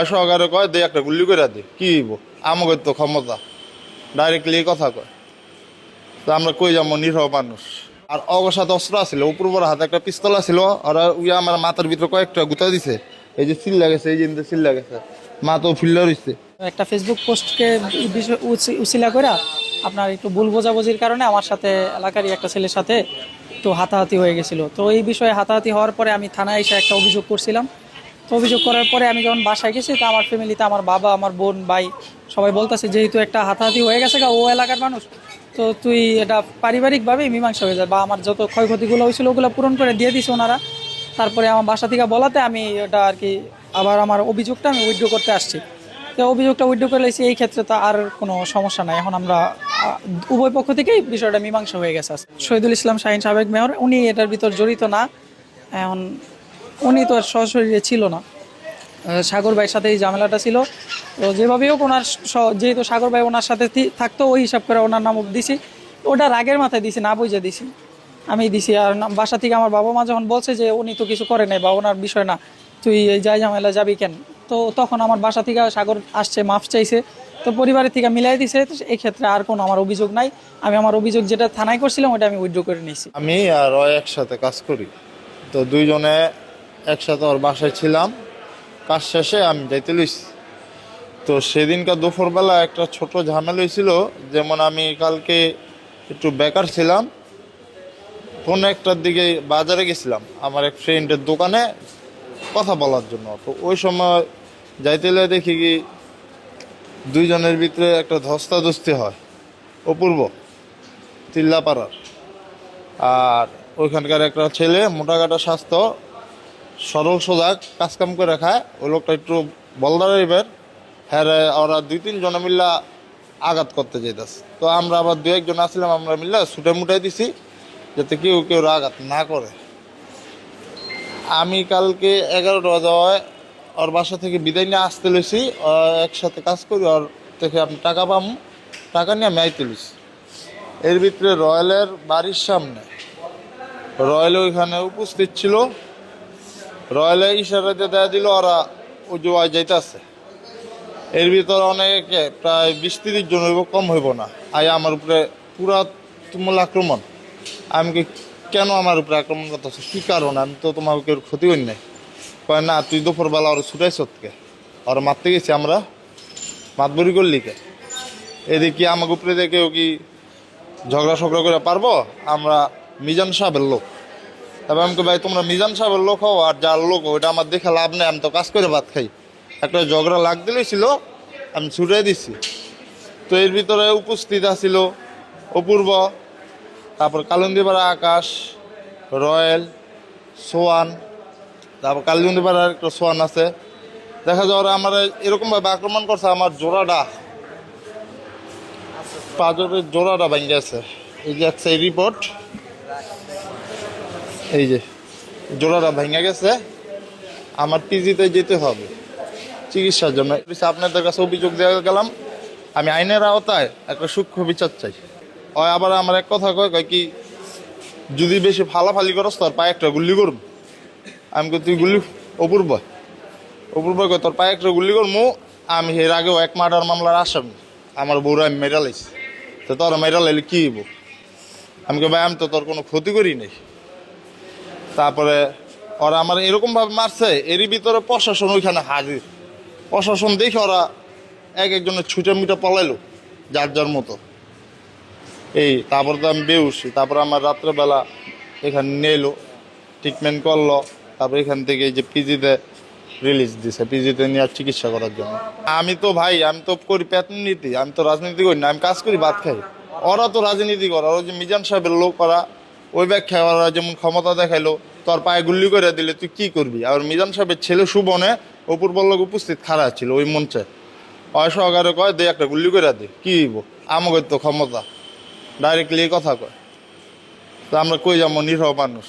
সহকারে কয় দে একটা গুল্লি করে দে কি হইব, আমাকে তো ক্ষমতা ডাইরেক্টলি এই কথা কয়। তো আমরা কই যাবো নিরহ মানুষ। আর অগসাত অস্ত্র আছিল, উপর বড় হাতে একটা পিস্তল ছিল, ওরা আমার মাথার ভিতরে কয়েকটা গুতা দিছে, এই যে চিল্লা গেছে, এই যে চিল্লা গেছে, মা তো ফিল্ডার হইছে। একটা ফেসবুক পোস্টকে উছিলা করে আপনার একটু ভুল বোঝাবুঝির কারণে আমার সাথে এলাকারই একটা ছেলের সাথে একটু হাতাহাতি হয়ে গেছিলো। তো এই বিষয়ে হাতাহাতি হওয়ার পরে আমি থানায় এসে একটা অভিযোগ করছিলাম। তো অভিযোগ করার পরে আমি যখন বাসায় গেছি, তো আমার ফ্যামিলিতে আমার বাবা, আমার বোন, ভাই সবাই বলতেছে যেহেতু একটা হাতাহাতি হয়ে গেছে ও এলাকার মানুষ, তো তুই এটা পারিবারিকভাবেই মীমাংসা হয়ে যায়, বা আমার যত ক্ষয়ক্ষতিগুলো হয়েছিল ওগুলো পূরণ করে দিয়ে দিছে ওনারা। তারপরে আমার বাসা থেকে বলাতে আমি ওটা আর কি আবার আমার অভিযোগটা আমি উইথড্র করতে আসছি। তো অভিযোগটা উইথড্র করে নিয়েছি, এই ক্ষেত্রে তো আর কোনো সমস্যা নাই। এখন আমরা উভয় পক্ষ থেকেই বিষয়টা মীমাংসা হয়ে গেছে। শহীদুল ইসলাম শাহীন সাবেক মেয়র, উনি এটার ভিতর জড়িত না। এখন উনি তো আর সশরীরে ছিল না, সাগর ভাইয়ের সাথে এই ঝামেলাটা ছিল। তো যেভাবেই হোক ওনার যেহেতু সাগর ভাই ওনার সাথে থাকতো, ওই হিসাব করে ওনার নামও দিছি। ওটা রাগের মাথায় দিছি, না বুঝে দিছি, আমি দিছি। আর বাসা থেকে আমার বাবা মা যখন বলছে যে উনি তো কিছু করে নাই বা ওনার বিষয় না, তুই এই যাই ঝামেলা যাবি কেন, তো তখন আমার বাসা থেকে সাগর আসছে, মাফ চাইছে, তো পরিবারের থেকে মিলাই দিছে। তো এই ক্ষেত্রে আর কোনো আমার অভিযোগ নাই। আমি আমার অভিযোগ যেটা থানায় করছিলাম ওটা আমি উইথড্র করে নিয়েছি। আমি আর ওই একসাথে কাজ করি, তো দুইজনে একসাথে ওর বাসায় ছিলাম। কাজ শেষে আমি যাইতে লইছি। তো সেদিনকার দুপুরবেলা একটা ছোট ঝামেলা হয়েছিল। যেমন আমি কালকে একটু বেকার ছিলাম, কোনো একটার দিকে বাজারে গেছিলাম আমার এক ফ্রেন্ডের দোকানে কথা বলার জন্য। তো ওই সময় যাইতে দেখি কি দুইজনের ভিতরে একটা ধস্তাধস্তি হয়, অপূর্ব তিল্লাপাড়ার। আর ওইখানকার একটা ছেলে মোটাকাটা স্বাস্থ্য, সরল সোজা কাজকাম করে খায়, ওই লোকটা একটু বলদার এবার। হ্যাঁ, ওরা দুই তিন জনে মিল্লা আঘাত করতে যেতেছে। তো আমরা আবার দু একজন আসছিলাম, আমরা মিল্লা ছুটে মুটাই দিছি যাতে কেউ কেউ আঘাত না করে। আমি কালকে 11টা বাজে ওর বাসা থেকে বিদায় নিয়ে আসতে লইছি, একসাথে কাজ করি, ওর থেকে আমি টাকা পাম, টাকা নিয়ে আমি আইতে লইছি। এর ভিতরে রয়্যালের বাড়ির সামনে রয়্যাল ওইখানে উপস্থিত ছিল। রয়্যালে ইশারাতে দেয়া দিল ওরা ওই যে যাইতে আছে। এর ভিতরে অনেকে প্রায় 20-30 জন হইব, কম হইব না। আমার উপরে পুরা তুমুল আক্রমণ। আমি কেন আমার উপরে আক্রমণ করতেছ, কী কারণ, আমি তো তোমাকে কেউ ক্ষতি করি নাই। কয় না, তুই দুপুরবেলা ওরা ছুটাইছ থেকে, ওরা মারতে গেছি আমরা, মাতবরি করলি কে? এদিকে আমাকে উপরে দেখেও কি ঝগড়া সগড়া করে পারবো? আমরা মিজান সাহেবের লোক। তবে আমাকে ভাই তোমরা মিজান সাহেবের লোক হও আর যার লোক ওইটা আমার দেখে লাভ নেই, আমি তো কাজ করে ভাত খাই। একটা ঝগড়া লাগ দিলেই ছিল, আমি ছুটাই দিছি। তো এর ভিতরে উপস্থিত আছিল অপূর্ব, তারপর কালুন্দিপাড়া আকাশ, রয়্যাল, সোয়ান, তারপর কালুন্দিপাড়ার একটা সোয়ান আছে। দেখা যায় ওরা আমার এরকমভাবে আক্রমণ করছে, আমার জোড়াটা পাঁচরের জোড়াটা ভেঙে গেছে। এই যে একটা রিপোর্ট, এই যে জোড়াটা ভেঙে গেছে। আমার পিজিতে যেতে হবে চিকিৎসার জন্য। আপনাদের কাছে অভিযোগ দেওয়া গেলাম, আমি আইনের আওতায় একটা সূক্ষ্ম বিচার চাই। হয় আবার আমার এক কথা কয় কি, যদি বেশি ফালাফালি করস তোর পায়ে একটা গুল্লি করব। আমি তুই গুল্লি অপূর্ব কয় তোর পায়ে একটা গুল্লি করবো। আমি এর আগেও এক মার্ডার মামলার আসামি, আমার বউরা আমি মেরা লাইছি। তো তোর মেরা লাইলে কী হইব? আমি ভাই আমি তো তোর কোনো ক্ষতি করি নাই। তারপরে ওরা আমার এরকমভাবে মারছে, এরই ভিতরে প্রশাসন ওইখানে হাজির। প্রশাসন দেখে ওরা এক একজনের ছুটে মুটে পলাইলো যার যার মতো। এই তারপরে তো আমি বেউসি। তারপরে আমার রাত্রেবেলা এখানে নিয়ে এলো, ট্রিটমেন্ট করলো। তারপর এখান থেকে এই যে পিজিতে রিলিজ দিছে, পিজিতে নিয়ে চিকিৎসা করার জন্য। আমি তো ভাই, আমি তো করি পেতনীতি, আমি তো রাজনীতি করি না, আমি কাজ করি ভাত খাই। ওরা তো রাজনীতি করে, ওরা যে মিজান সাহেবের লোক, ওরা ওই ব্যাখ্যায় ওরা যেমন ক্ষমতা দেখাইলো, তোর পায়ে গুল্লি করে দিলে তুই কি করবি? আর মিজান সাহেবের ছেলে সুবনে অপূর্ব লোক উপস্থিত খাড়া ছিল ওই মঞ্চে। সহকারে কয় দে একটা গুল্লি করে দে কি হইব, আমাকে তো ক্ষমতা ডাইরেক্টলি এই কথা কয়। তো আমরা কই যাবো নিরহ মানুষ।